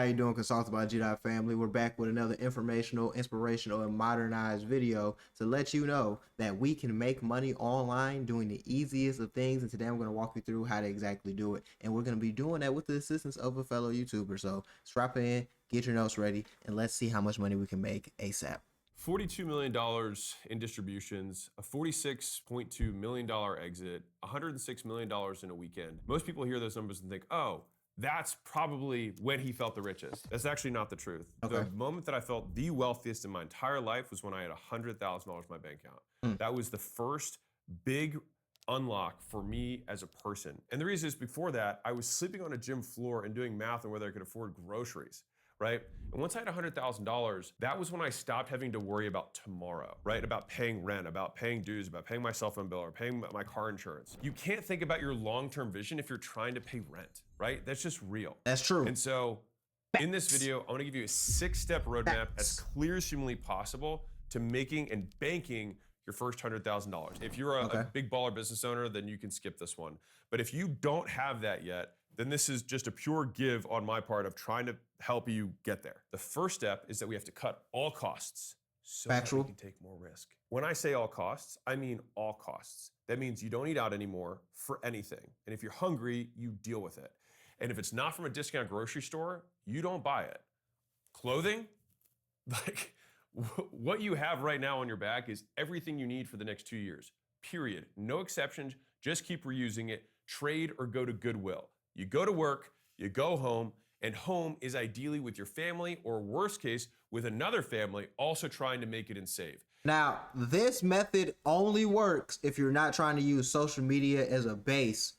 you doing, Consulted by G family? We're back with another informational, inspirational, and modernized video to let you know that we can make money online doing the easiest of things. And today I'm going to walk you through how to exactly do it. And we're going to be doing that with the assistance of a fellow YouTuber. So strap in, get your notes ready, and let's see how much money we can make ASAP. $42 million in distributions, a $46.2 million exit, $106 million in a weekend. Most people hear those numbers and think, oh, that's probably when he felt the richest. That's actually not the truth. Okay. The moment that I felt the wealthiest in my entire life was when I had $100,000 in my bank account. That was the first big unlock for me as a person. And the reason is before that, I was sleeping on a gym floor and doing math on whether I could afford groceries. Right? And once I had $100,000, that was when I stopped having to worry about tomorrow, right? About paying rent, about paying dues, about paying my cell phone bill or paying my car insurance. You can't think about your long-term vision if you're trying to pay rent, right? That's just real. That's true. And so in this video, I want to give you a 6-step roadmap as clear as humanly possible to making and banking your first $100,000. If you're a big baller business owner, then you can skip this one. But if you don't have that yet, then this is just a pure give on my part of trying to help you get there. The first step is that we have to cut all costs so that we can take more risk. When I say all costs, I mean all costs. That means you don't eat out anymore for anything. And if you're hungry, you deal with it. And if it's not from a discount grocery store, you don't buy it. Clothing, like what you have right now on your back is everything you need for the next 2 years, period. No exceptions, just keep reusing it, trade or go to Goodwill. You go to work, you go home, and home is ideally with your family or worst case, with another family also trying to make it and save. Now, this method only works if you're not trying to use social media as a base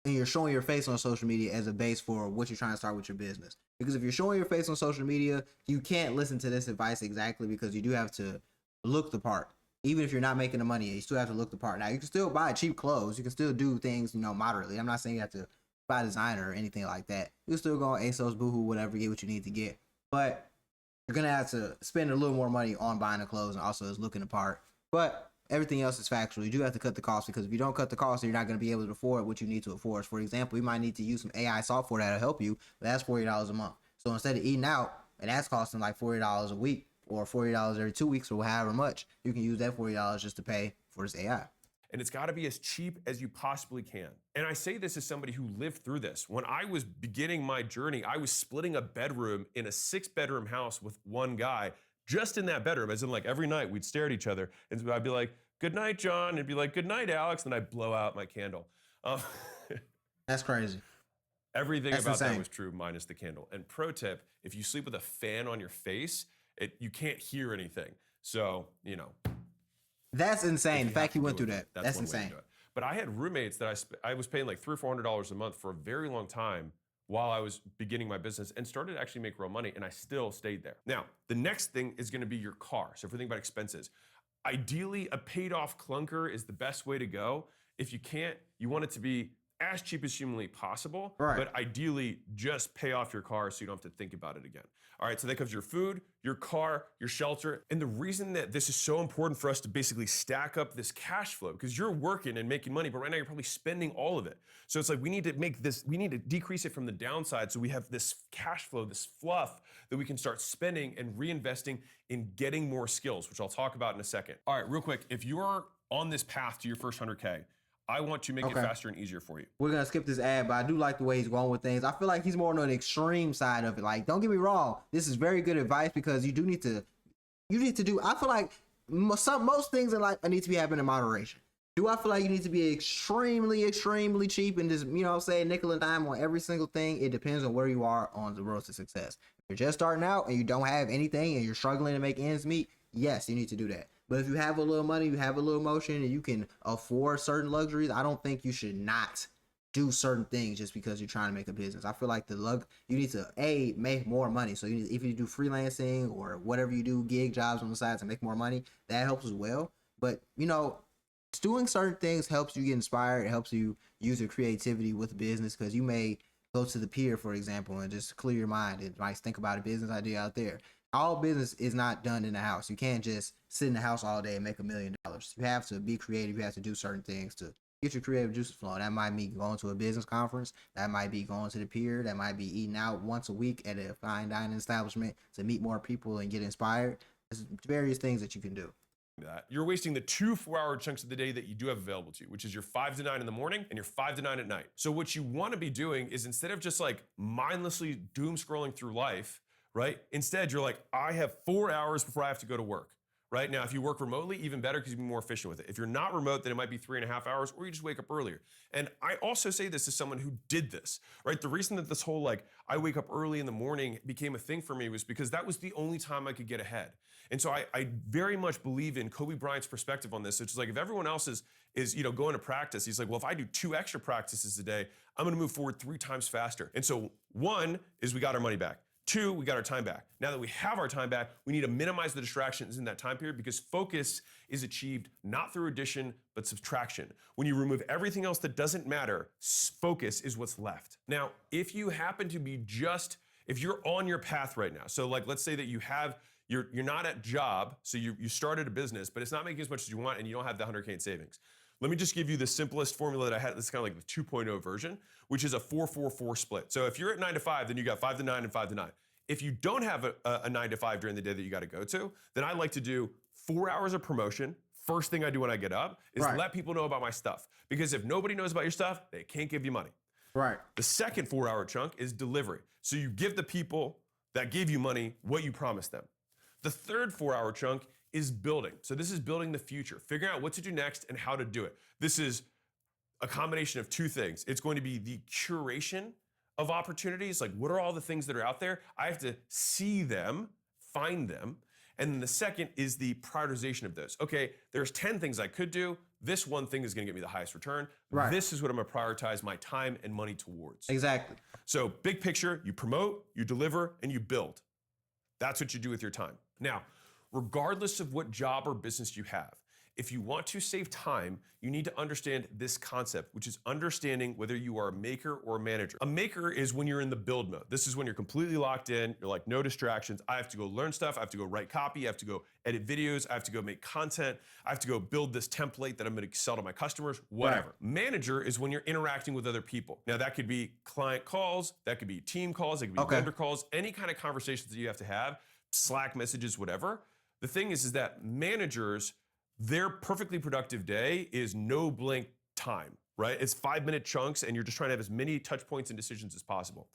and you're showing your face on social media as a base for what you're trying to start with your business. Because if you're showing your face on social media, you can't listen to this advice exactly because you do have to look the part. Even if you're not making the money, you still have to look the part. Now, you can still buy cheap clothes. You can still do things, moderately. I'm not saying you have to buy designer or anything like that. You can still go on ASOS, Boohoo, whatever, get what you need to get. But you're going to have to spend a little more money on buying the clothes and also is looking the part. But everything else is factual. You do have to cut the cost because if you don't cut the cost, you're not going to be able to afford what you need to afford. For example, you might need to use some AI software that'll help you, but that's $40 a month. So instead of eating out, and that's costing like $40 a week or $40 every 2 weeks or however much, you can use that $40 just to pay for this AI. And it's got to be as cheap as you possibly can. And I say this as somebody who lived through this. When I was beginning my journey, I was splitting a bedroom in a 6-bedroom house with one guy, just in that bedroom, as in like every night we'd stare at each other and I'd be like, good night, John. And he'd be like, good night, Alex. And I'd blow out my candle. That's crazy. Everything about that was true minus the candle. And pro tip, if you sleep with a fan on your face, you can't hear anything. So, that's insane. The fact you went through that. That's insane. But I had roommates that I was paying like $300 or $400 a month for a very long time while I was beginning my business and started to actually make real money, and I still stayed there. Now, the next thing is gonna be your car. So if we think about expenses, ideally a paid off clunker is the best way to go. If you can't, you want it to be as cheap as humanly possible, but ideally just pay off your car so you don't have to think about it again. All right, so that covers your food, your car, your shelter. And the reason that this is so important for us to basically stack up this cash flow, because you're working and making money, but right now you're probably spending all of it. So it's like we need to decrease it from the downside so we have this cash flow, this fluff that we can start spending and reinvesting in getting more skills, which I'll talk about in a second. All right, real quick, if you're on this path to your first 100K, I want to make it faster and easier for you. We're going to skip this ad, but I do like the way he's going with things. I feel like he's more on the extreme side of it. Like, don't get me wrong. This is very good advice because you need to do, I feel like most things in life need to be happening in moderation. Do I feel like you need to be extremely, extremely cheap and just, nickel and dime on every single thing? It depends on where you are on the road to success. If you're just starting out and you don't have anything and you're struggling to make ends meet, yes, you need to do that. But if you have a little money, you have a little motion, and you can afford certain luxuries, I don't think you should not do certain things just because you're trying to make a business. I feel like you need to make more money. So if you do freelancing or whatever you do, gig jobs on the side to make more money, that helps as well. But doing certain things helps you get inspired. It helps you use your creativity with business because you may go to the pier, for example, and just clear your mind and think about a business idea out there. All business is not done in the house. You can't just sit in the house all day and make $1 million. You have to be creative. You have to do certain things to Get your creative juices flowing. That might be going to a business conference. That might be going to the pier. That might be eating out once a week at a fine dining establishment to meet more people and get inspired. There's various things that you can do. That you're wasting the 2 4-hour chunks of the day that you do have available to you, which is your 5 to 9 in the morning and your 5 to 9 at night. So what you want to be doing is, instead of just like mindlessly doom scrolling through life, right? Instead, you're like, I have 4 hours before I have to go to work. Right now, if you work remotely, even better, because you can be more efficient with it. If you're not remote, then it might be 3.5 hours, or you just wake up earlier. And I also say this as someone who did this, right? The reason that this whole like I wake up early in the morning became a thing for me was because that was the only time I could get ahead. And so I very much believe in Kobe Bryant's perspective on this. It's like, if everyone else is going to practice, he's like, well, if I do 2 extra practices a day, I'm going to move forward 3 times faster. And so 1 is we got our money back. 2, we got our time back. Now that we have our time back, we need to minimize the distractions in that time period, because focus is achieved not through addition, but subtraction. When you remove everything else that doesn't matter, focus is what's left. Now, if you happen to be if you're on your path right now, so like let's say that you're not at job, so you started a business, but it's not making as much as you want and you don't have the 100K in savings. Let me just give you the simplest formula that I had. This is kind of like the 2.0 version, which is a 4-4-4 split. So if you're at 9 to 5, then you got 5 to 9 and 5 to 9. If you don't have a 9 to 5 during the day that you got to go to, then I like to do 4 hours of promotion. First thing I do when I get up is let people know about my stuff. Because if nobody knows about your stuff, they can't give you money. Right. The second 4-hour chunk is delivery. So you give the people that gave you money what you promised them. The third 4-hour chunk is building. So this is building the future, figuring out what to do next and how to do it. This is a combination of 2 things. It's going to be the curation of opportunities, like what are all the things that are out there? I have to see them, find them. And then the second is the prioritization of those. Okay, there's 10 things I could do. This one thing is gonna get me the highest return. Right. This is what I'm gonna prioritize my time and money towards. Exactly. So big picture, you promote, you deliver, and you build. That's what you do with your time. Now, regardless of what job or business you have, if you want to save time, you need to understand this concept, which is understanding whether you are a maker or a manager. A maker is when you're in the build mode. This is when you're completely locked in. You're like, no distractions. I have to go learn stuff. I have to go write copy. I have to go edit videos. I have to go make content. I have to go build this template that I'm going to sell to my customers, whatever. Right. Manager is when you're interacting with other people. Now, that could be client calls. That could be team calls. It could be vendor calls. Any kind of conversations that you have to have, Slack messages, whatever. The thing is that managers, their perfectly productive day is no blink time, right? It's 5-minute chunks and you're just trying to have as many touch points and decisions as possible.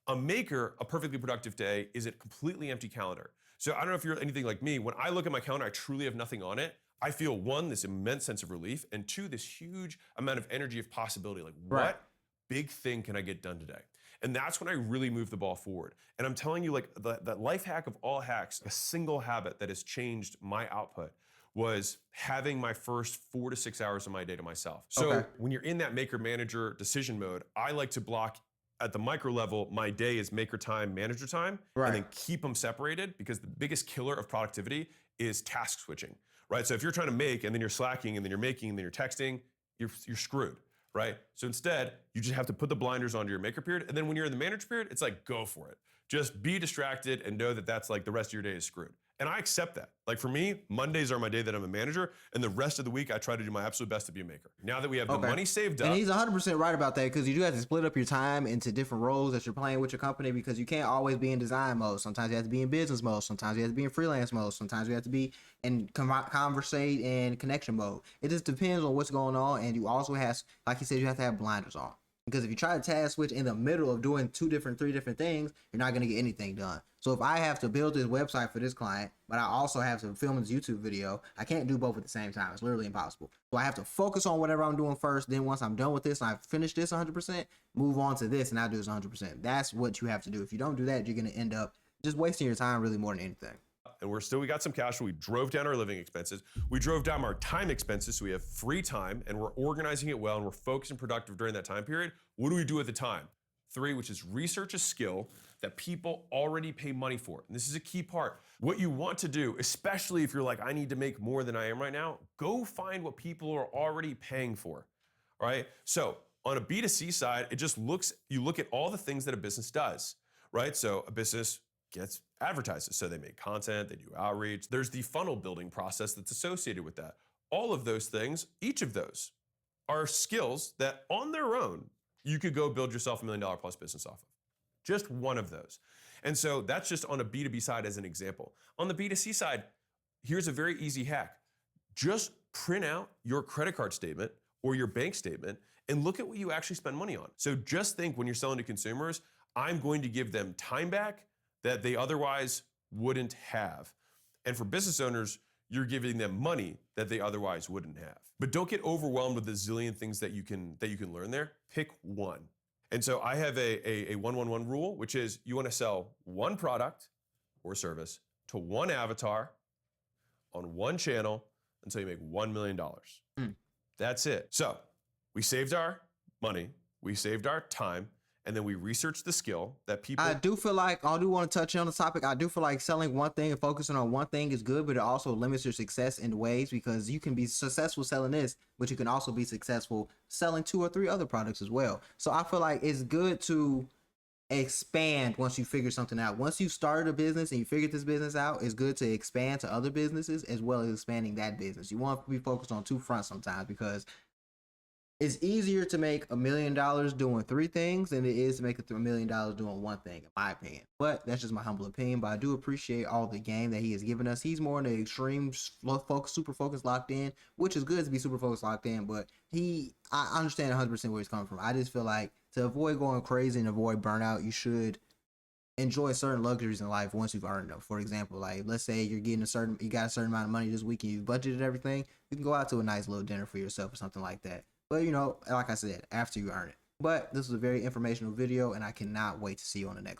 A maker, a perfectly productive day is a completely empty calendar. So I don't know if you're anything like me. When I look at my calendar, I truly have nothing on it. I feel 1, this immense sense of relief, and 2, this huge amount of energy of possibility. Like, what big thing can I get done today? And that's when I really move the ball forward. And I'm telling you, like, that life hack of all hacks, a single habit that has changed my output was having my first 4 to 6 hours of my day to myself. So when you're in that maker manager decision mode, I like to block at the micro level, my day is maker time, manager time, and then keep them separated, because the biggest killer of productivity is task switching, right? So if you're trying to make and then you're slacking and then you're making and then you're texting, you're screwed, right? So instead, you just have to put the blinders onto your maker period. And then when you're in the manager period, it's like, go for it. Just be distracted and know that that's like the rest of your day is screwed. And I accept that. Like for me, Mondays are my day that I'm a manager, and the rest of the week I try to do my absolute best to be a maker. Now that we have the money saved up. And he's 100% right about that, because you do have to split up your time into different roles that you're playing with your company, because you can't always be in design mode. Sometimes you have to be in business mode. Sometimes you have to be in freelance mode. Sometimes you have to be in conversate and connection mode. It just depends on what's going on. And you also have, like you said, you have to have blinders on. Because if you try to task switch in the middle of doing 3 different things, you're not going to get anything done. So if I have to build this website for this client, but I also have to film this YouTube video, I can't do both at the same time. It's literally impossible. So I have to focus on whatever I'm doing first. Then once I'm done with this and I've finished this 100%, move on to this and I'll do this 100%. That's what you have to do. If you don't do that, you're going to end up just wasting your time really more than anything. And we got some cash. We drove down our living expenses. We drove down our time expenses, so we have free time, and we're organizing it well, and we're focused and productive during that time period. What do we do at the time? 3, which is research a skill that people already pay money for. And this is a key part. What you want to do, especially if you're like, I need to make more than I am right now, go find what people are already paying for, all right? So on a B2C side, it just you look at all the things that a business does, right? So a business gets advertises. So they make content, they do outreach. There's the funnel building process that's associated with that. All of those things, each of those are skills that on their own, you could go build yourself $1 million plus business off of. Just one of those. And so that's just on a B2B side as an example. On the B2C side, here's a very easy hack. Just print out your credit card statement or your bank statement and look at what you actually spend money on. So just think when you're selling to consumers, I'm going to give them time back that they otherwise wouldn't have. And for business owners, you're giving them money that they otherwise wouldn't have. But don't get overwhelmed with the zillion things that you can learn there. Pick one. And so I have a 1-1-1 rule, which is you want to sell one product or service to one avatar on one channel until you make $1 million. That's it. So we saved our money, we saved our time, and then we researched the skill that people... I do feel like, I do want to touch on the topic. I do feel like selling one thing and focusing on one thing is good, but it also limits your success in ways, because you can be successful selling this, but you can also be successful selling 2 or 3 other products as well. So I feel like it's good to expand once you figure something out. Once you started a business and you figured this business out, it's good to expand to other businesses as well as expanding that business. You want to be focused on 2 fronts sometimes, because it's easier to make $1 million doing 3 things than it is to make $1 million doing one thing, in my opinion. But that's just my humble opinion. But I do appreciate all the game that he has given us. He's more in the extreme focus, super focused, locked in, which is good to be super focused, locked in. But I understand 100% where he's coming from. I just feel like to avoid going crazy and avoid burnout, you should enjoy certain luxuries in life once you've earned them. For example, like let's say you got a certain amount of money this week and you budgeted everything, you can go out to a nice little dinner for yourself or something like that. But, you know, like I said, after you earn it. But this was a very informational video, and I cannot wait to see you on the next one.